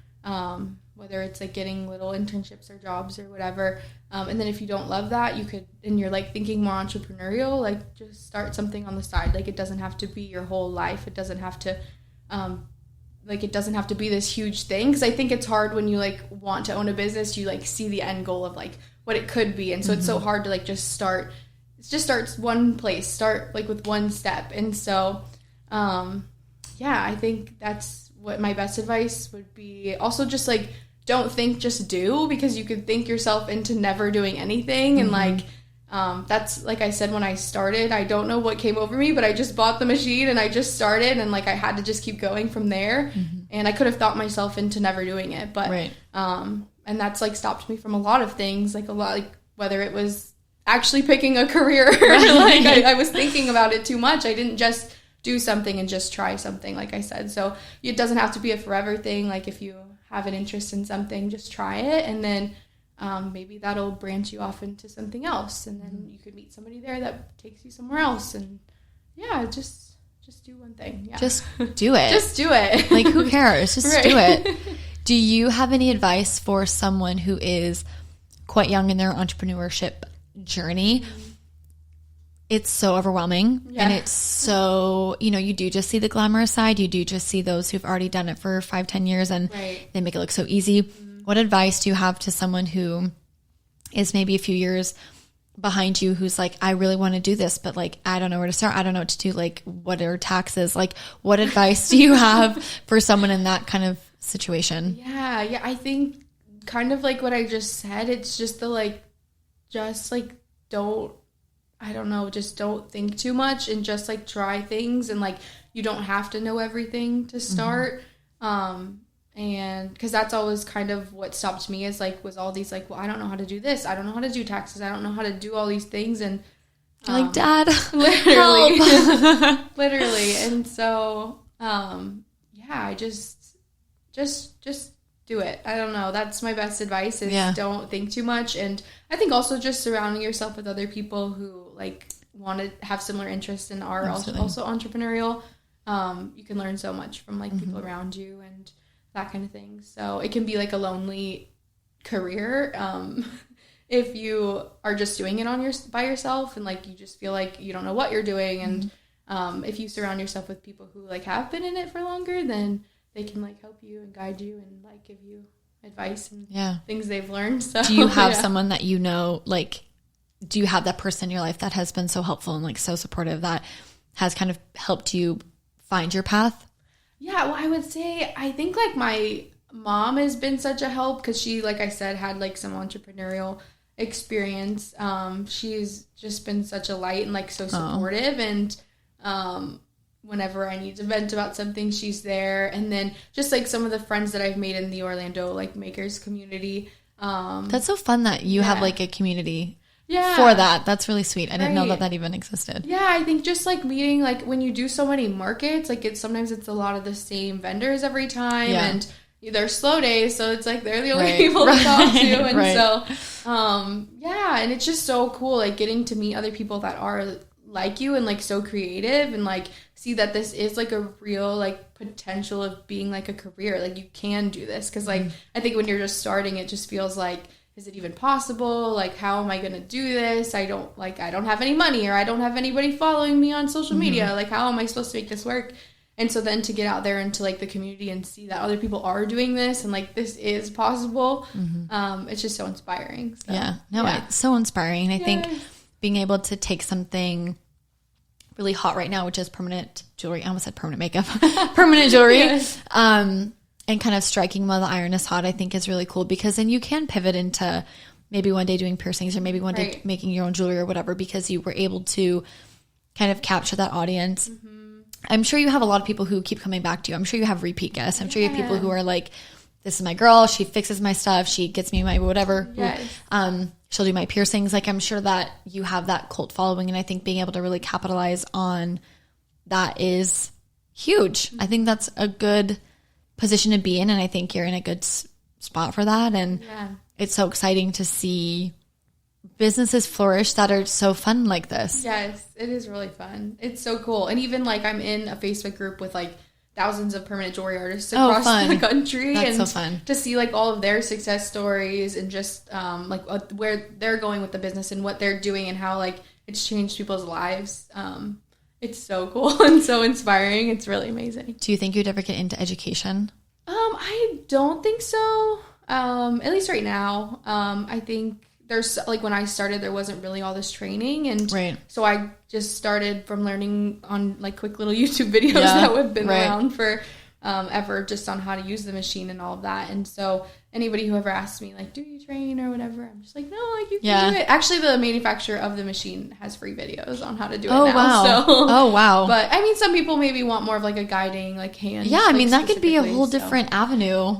whether it's like getting little internships or jobs or whatever. And then if you don't love that, you could, and you're like thinking more entrepreneurial, like just start something on the side. Like it doesn't have to be your whole life. It doesn't have to, it doesn't have to be this huge thing. Because I think it's hard when you like want to own a business, you like see the end goal of like what it could be. And so it's so hard to like just start. It just starts one place, start like with one step. And so, I think that's what my best advice would be. Also just like, don't think, just do, because you could think yourself into never doing anything. And like, that's like I said, when I started, I don't know what came over me, but I just bought the machine and I just started, and like I had to just keep going from there. And I could have thought myself into never doing it, but and that's like stopped me from a lot of things, like a lot, like whether it was actually picking a career, like I was thinking about it too much. I didn't just do something and just try something, like I said. So it doesn't have to be a forever thing. Like if you have an interest in something, just try it, and then maybe that'll branch you off into something else, and then you could meet somebody there that takes you somewhere else. And just do one thing. Just do it. Just do it. Like who cares? Just do it. Do you have any advice for someone who is quite young in their entrepreneurship journey? It's so overwhelming, and it's so, you do just see the glamorous side. You do just see those who've already done it for 5-10 years and they make it look so easy. What advice do you have to someone who is maybe a few years behind you, who's like, I really want to do this, but like, I don't know where to start. I don't know what to do. Like, what are taxes? Like, what advice do you have for someone in that kind of situation? Yeah. I think kind of like what I just said, it's just the just don't think too much, and just like try things, and like you don't have to know everything to start. And because that's always kind of what stopped me, is like was all these like, well, I don't know how to do this, I don't know how to do taxes, I don't know how to do all these things, and like, Dad, literally literally. And so I just do it. I don't know. That's my best advice is don't think too much. And I think also just surrounding yourself with other people who like want to have similar interests and are also entrepreneurial. You can learn so much from like people around you and that kind of thing. So it can be like a lonely career if you are just doing it by yourself and like you just feel like you don't know what you're doing. And if you surround yourself with people who like have been in it for longer, then they can like help you and guide you and like give you advice and things they've learned. So do you have someone that you know, like, do you have that person in your life that has been so helpful and like so supportive that has kind of helped you find your path? Yeah, well, I would say I think like my mom has been such a help because she, like I said, had like some entrepreneurial experience. She's just been such a light and like so supportive and whenever I need to vent about something, she's there. And then just like some of the friends that I've made in the Orlando like makers community. That's so fun that you have like a community for that. That's really sweet. I didn't know that even existed. Yeah, I think just like meeting, like when you do so many markets, like sometimes it's a lot of the same vendors every time and they're slow days, so it's like they're the only people to talk to. And so and it's just so cool like getting to meet other people that are like you and like so creative and like see that this is like a real like potential of being like a career. Like you can do this because like I think when you're just starting, it just feels like, is it even possible? Like, how am I going to do this? I don't have any money or I don't have anybody following me on social media. Like, how am I supposed to make this work? And so then to get out there into like the community and see that other people are doing this and like this is possible, it's just so inspiring. So, it's so inspiring. And I think being able to take something really hot right now, which is permanent jewelry. I almost said permanent makeup. Permanent jewelry. And kind of striking while the iron is hot, I think is really cool because then you can pivot into maybe one day doing piercings or maybe one day making your own jewelry or whatever because you were able to kind of capture that audience. I'm sure you have a lot of people who keep coming back to you. I'm sure you have repeat guests. I'm sure you have people who are like, this is my girl. She fixes my stuff. She gets me my whatever. She'll do my piercings. Like I'm sure that you have that cult following. And I think being able to really capitalize on that is huge. I think that's a good position to be in. And I think you're in a good spot for that. And it's so exciting to see businesses flourish that are so fun like this. Yes, it is really fun. It's so cool. And even like I'm in a Facebook group with like thousands of permanent jewelry artists across the country. That's and so fun to see like all of their success stories and just like where they're going with the business and what they're doing and how like it's changed people's lives. It's so cool and so inspiring. It's really amazing. Do you think you'd ever get into education? I don't think so. At least right now. I think there's like when I started, there wasn't really all this training. And so I just started from learning on like quick little YouTube videos that have been around for ever just on how to use the machine and all of that. And so anybody who ever asks me like, do you train or whatever, I'm just like, no, like you can do it. Actually, the manufacturer of the machine has free videos on how to do it now. Wow. So, wow. But I mean, some people maybe want more of like a guiding like hand. Yeah, I mean, that could be a whole different avenue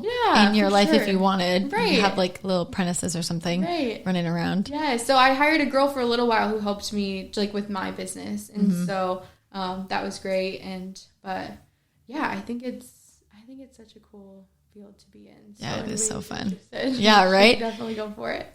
in your life if you wanted. You have like little apprentices or something running around. Yeah, so I hired a girl for a little while who helped me like with my business. And so that was great. But yeah, I think it's such a cool field to be in. So it is so fun. Yeah, right? Definitely go for it.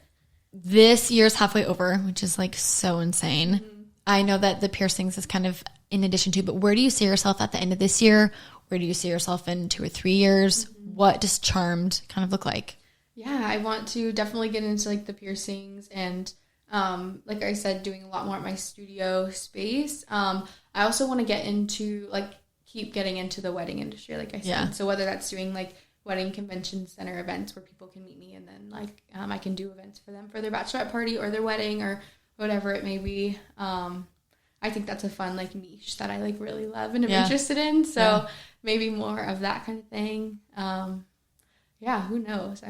This year's halfway over, which is like so insane. I know that the piercings is kind of in addition to, but where do you see yourself at the end of this year? Where do you see yourself in 2 or 3 years? What does Charmed kind of look like? Yeah, I want to definitely get into like the piercings and like I said, doing a lot more at my studio space. I also want to get into like keep getting into the wedding industry, like I said. So whether that's doing like wedding convention center events where people can meet me and then like I can do events for them for their bachelorette party or their wedding or whatever it may be. I think that's a fun like niche that I like really love and am interested in. So maybe more of that kind of thing. Who knows?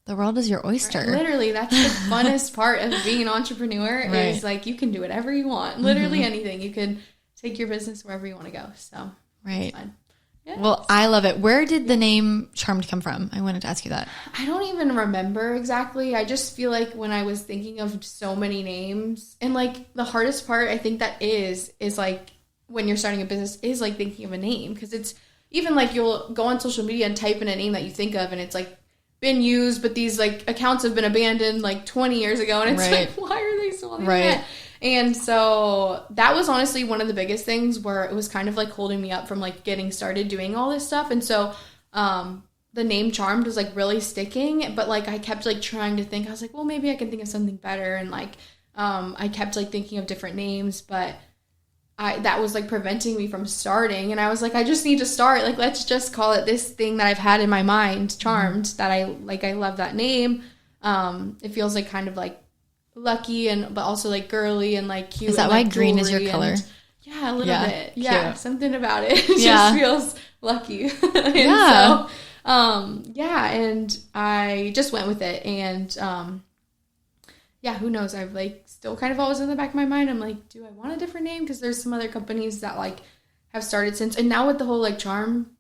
The world is your oyster. Literally, that's the funnest part of being an entrepreneur is like you can do whatever you want. Literally anything. You can take your business wherever you want to go. So it's fun. Yeah, well, I love it. Where did the name Charmed come from? I wanted to ask you that. I don't even remember exactly. I just feel like when I was thinking of so many names, and like the hardest part I think that is like when you're starting a business is like thinking of a name, because it's even like you'll go on social media and type in a name that you think of and it's like been used, but these like accounts have been abandoned like 20 years ago, and it's like, why are they still on the internet? And so that was honestly one of the biggest things where it was kind of like holding me up from like getting started doing all this stuff. And so the name Charmed was like really sticking, but like I kept like trying to think, I was like, well, maybe I can think of something better. And like I kept like thinking of different names, but that was like preventing me from starting. And I was like, I just need to start. Like, let's just call it this thing that I've had in my mind, Charmed, that I love that name. It feels like kind of like lucky but also like girly and like cute. Is that and, why like, green is your color? Yeah, a little bit. Yeah, cute. Something about it. It just feels lucky. And yeah. So, and I just went with it. And who knows? I've like still kind of always in the back of my mind. I'm like, do I want a different name? Because there's some other companies that like have started since. And now with the whole like charm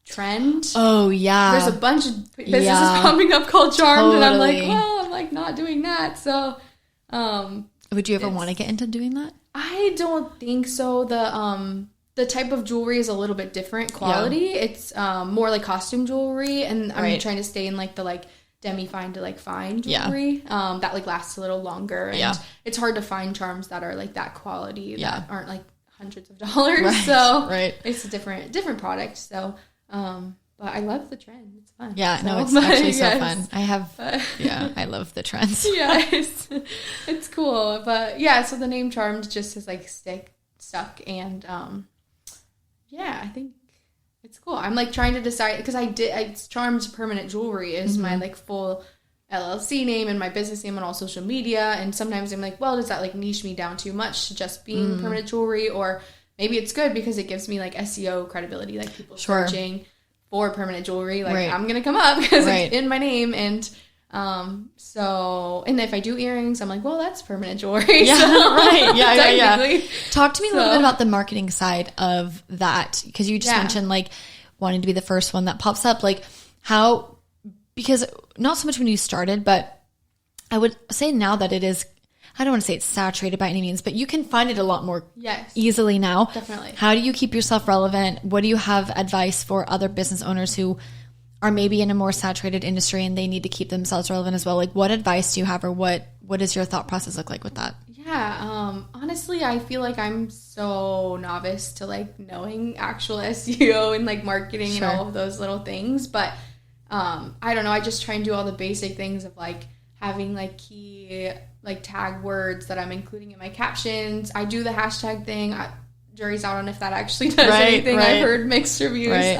trend. Oh, yeah. There's a bunch of businesses popping up called Charmed. Totally. And I'm like, well, I'm like not doing that. So, would you ever want to get into doing that? I don't think so. The type of jewelry is a little bit different quality. Yeah. It's more like costume jewelry, and I'm trying to stay in like the like demi-fine to like fine jewelry that like lasts a little longer. And it's hard to find charms that are like that quality that aren't like hundreds of dollars. Right. So it's a different product. So but I love the trend. It's fun. Yeah, so, no, it's actually so fun. I love the trends. Yes, it's cool. But yeah, so the name Charmed just is like stuck, and I think it's cool. I'm like trying to decide because Charmed Permanent Jewelry is my like full LLC name and my business name on all social media, and sometimes I'm like, well, does that like niche me down too much to just being permanent jewelry, or maybe it's good because it gives me like SEO credibility, like people searching for permanent jewelry, like I'm gonna come up because it's in my name. And and if I do earrings, I'm like, well, that's permanent jewelry. Yeah. Talk to me a little bit about the marketing side of that, because you just mentioned like wanting to be the first one that pops up. Like how, because not so much when you started, but I would say now that it is, I don't want to say it's saturated by any means, but you can find it a lot more easily now. Definitely. How do you keep yourself relevant? What do you have advice for other business owners who are maybe in a more saturated industry and they need to keep themselves relevant as well? Like what advice do you have, or what does your thought process look like with that? Yeah. Honestly, I feel like I'm so novice to like knowing actual SEO and like marketing and all of those little things. But I don't know. I just try and do all the basic things of like having like key like tag words that I'm including in my captions. I do the hashtag thing. Jury's out on if that actually does anything. I've heard mixed reviews.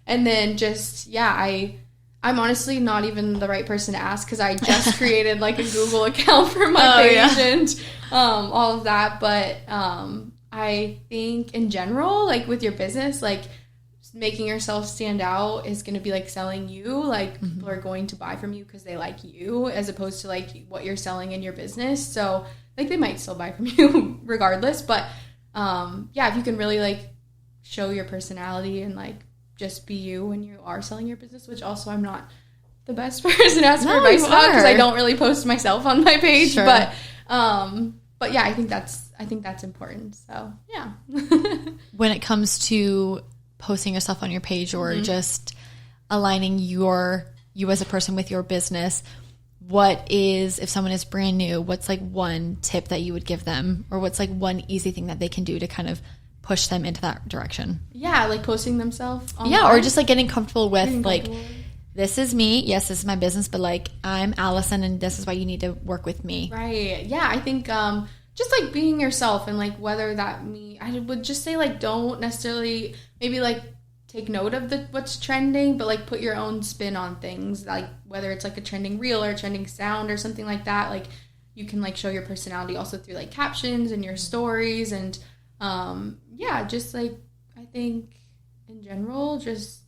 And then just, I'm honestly not even the right person to ask because I just created like a Google account for my page and all of that. But I think in general, like with your business, like making yourself stand out is going to be like selling you. Like people are going to buy from you because they like you, as opposed to like what you're selling in your business. So like they might still buy from you regardless. But if you can really like show your personality and like just be you when you are selling your business, which also I'm not the best person to ask for advice about because I don't really post myself on my page. But yeah, I think that's important. So yeah. When it comes to posting yourself on your page or just aligning you as a person with your business, if someone is brand new, what's like one tip that you would give them, or what's like one easy thing that they can do to kind of push them into that direction? Yeah, like posting themselves online. Yeah, or just like getting comfortable with this is me. Yes, this is my business, but like I'm Allison and this is why you need to work with me. Right. Yeah, I think just like being yourself, and like whether that I would just say like don't necessarily maybe like take note of what's trending, but like put your own spin on things, like whether it's like a trending reel or a trending sound or something like that. Like you can like show your personality also through like captions and your stories. And just like I think in general, just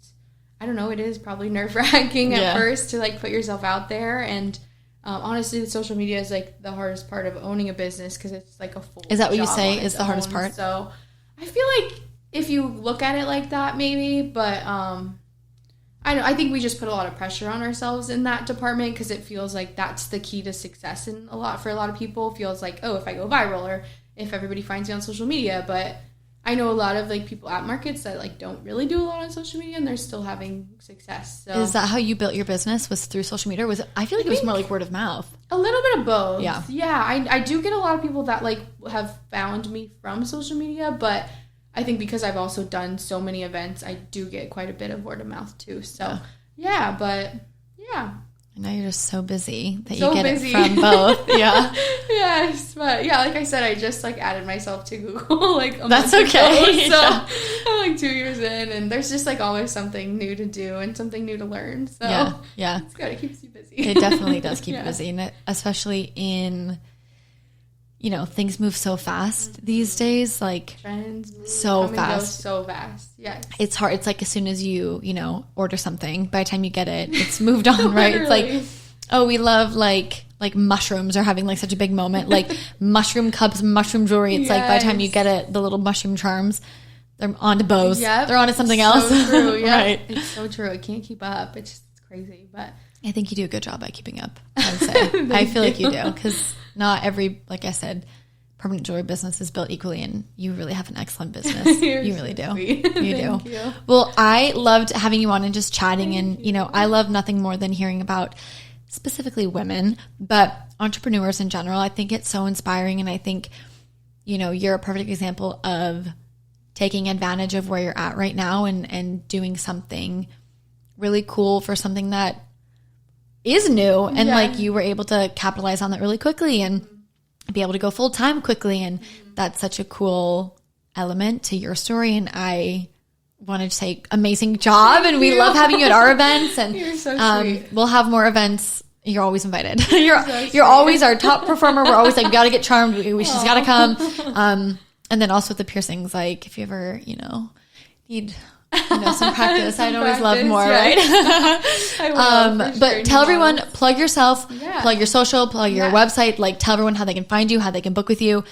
I don't know, it is probably nerve-wracking at first to like put yourself out there. And honestly, the social media is like the hardest part of owning a business because it's like a full Is that what you say is the hardest part? So I feel like if you look at it like that, maybe, but I think we just put a lot of pressure on ourselves in that department because it feels like that's the key to success for a lot of people. It feels like, oh, if I go viral or if everybody finds me on social media. But I know a lot of like people at markets that like don't really do a lot on social media and they're still having success. So is that how you built your business? Was through social media? Or was it, I feel like it was more like word of mouth. A little bit of both. Yeah. Yeah. I do get a lot of people that like have found me from social media, but I think because I've also done so many events, I do get quite a bit of word of mouth too. So yeah, but yeah. I know you're just so busy that so you get busy. it from both. Yeah. Yes, but yeah, like I said, I just like added myself to Google like a That's month okay. ago, so I'm like 2 years in, and there's just like always something new to do and something new to learn. So yeah, it's good. It keeps you busy. It definitely does keep you busy, and especially in, you know, things move so fast these days. Like trends move, so fast, so fast. Yes, it's hard. It's like as soon as you know order something, by the time you get it, it's moved on. Right? It's like, oh, we love like mushrooms are having like such a big moment. Like mushroom cups, mushroom jewelry. It's like by the time you get it, the little mushroom charms, they're onto bows. Yep. They're onto something else. So true. Yeah, Right. It's so true. I can't keep up. It's crazy, but I think you do a good job by keeping up. I would say. I feel like you do, because not every, like I said, permanent jewelry business is built equally, and you really have an excellent business. You really do. You do. You. Well, I loved having you on and just chatting, and you know, I love nothing more than hearing about specifically women, but entrepreneurs in general. I think it's so inspiring, and I think, you know, you're a perfect example of taking advantage of where you're at right now and doing something really cool for something that is new, and like you were able to capitalize on that really quickly and be able to go full time quickly, and that's such a cool element to your story. And I wanted to say amazing job, and we love having you at our events, and you're so sweet. We'll have more events. You're always invited. You're always our top performer. We're always like, we got to get charmed. She's got to come. And then also with the piercings, like if you ever, you know, need some practice, I'd always love more, right? I will, but tell everyone, plug yourself, Yeah. plug your social, plug your website, like tell everyone how they can find you, how they can book with you.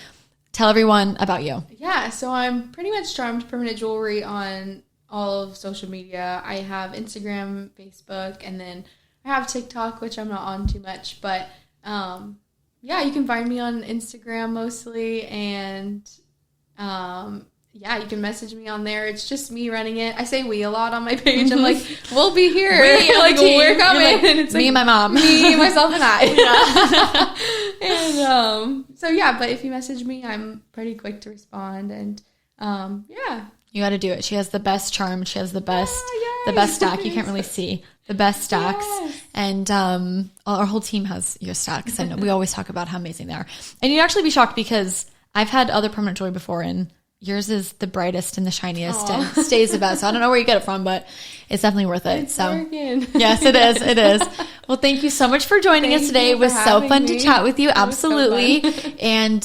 Tell everyone about you. Yeah, so I'm pretty much Charmed Permanent Jewelry on all of social media. I have Instagram, Facebook, and then I have TikTok, which I'm not on too much, but yeah, you can find me on Instagram mostly, and yeah, you can message me on there. It's just me running it. I say we a lot on my page. I'm like, we'll be here. Like, we're coming. Like, and it's me like, and my mom. me, myself, and I. And so yeah, but if you message me, I'm pretty quick to respond. And yeah. You got to do it. She has the best charm. She has the best, yes. the best stack. You can't really see the best stacks. Yes. And our whole team has your stacks, and we always talk about how amazing they are. And you'd actually be shocked, because I've had other permanent jewelry before, and yours is the brightest and the shiniest and stays the best. So I don't know where you get it from, but it's definitely worth it. It's so working. Yes, it is. It is. Well, thank you so much for joining us today. It was so fun to chat with you. Absolutely. And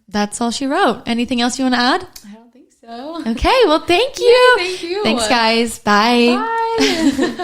that's all she wrote. Anything else you want to add? I don't think so. Okay. Well, thank you. Thank you. Thanks, guys. Bye. Bye.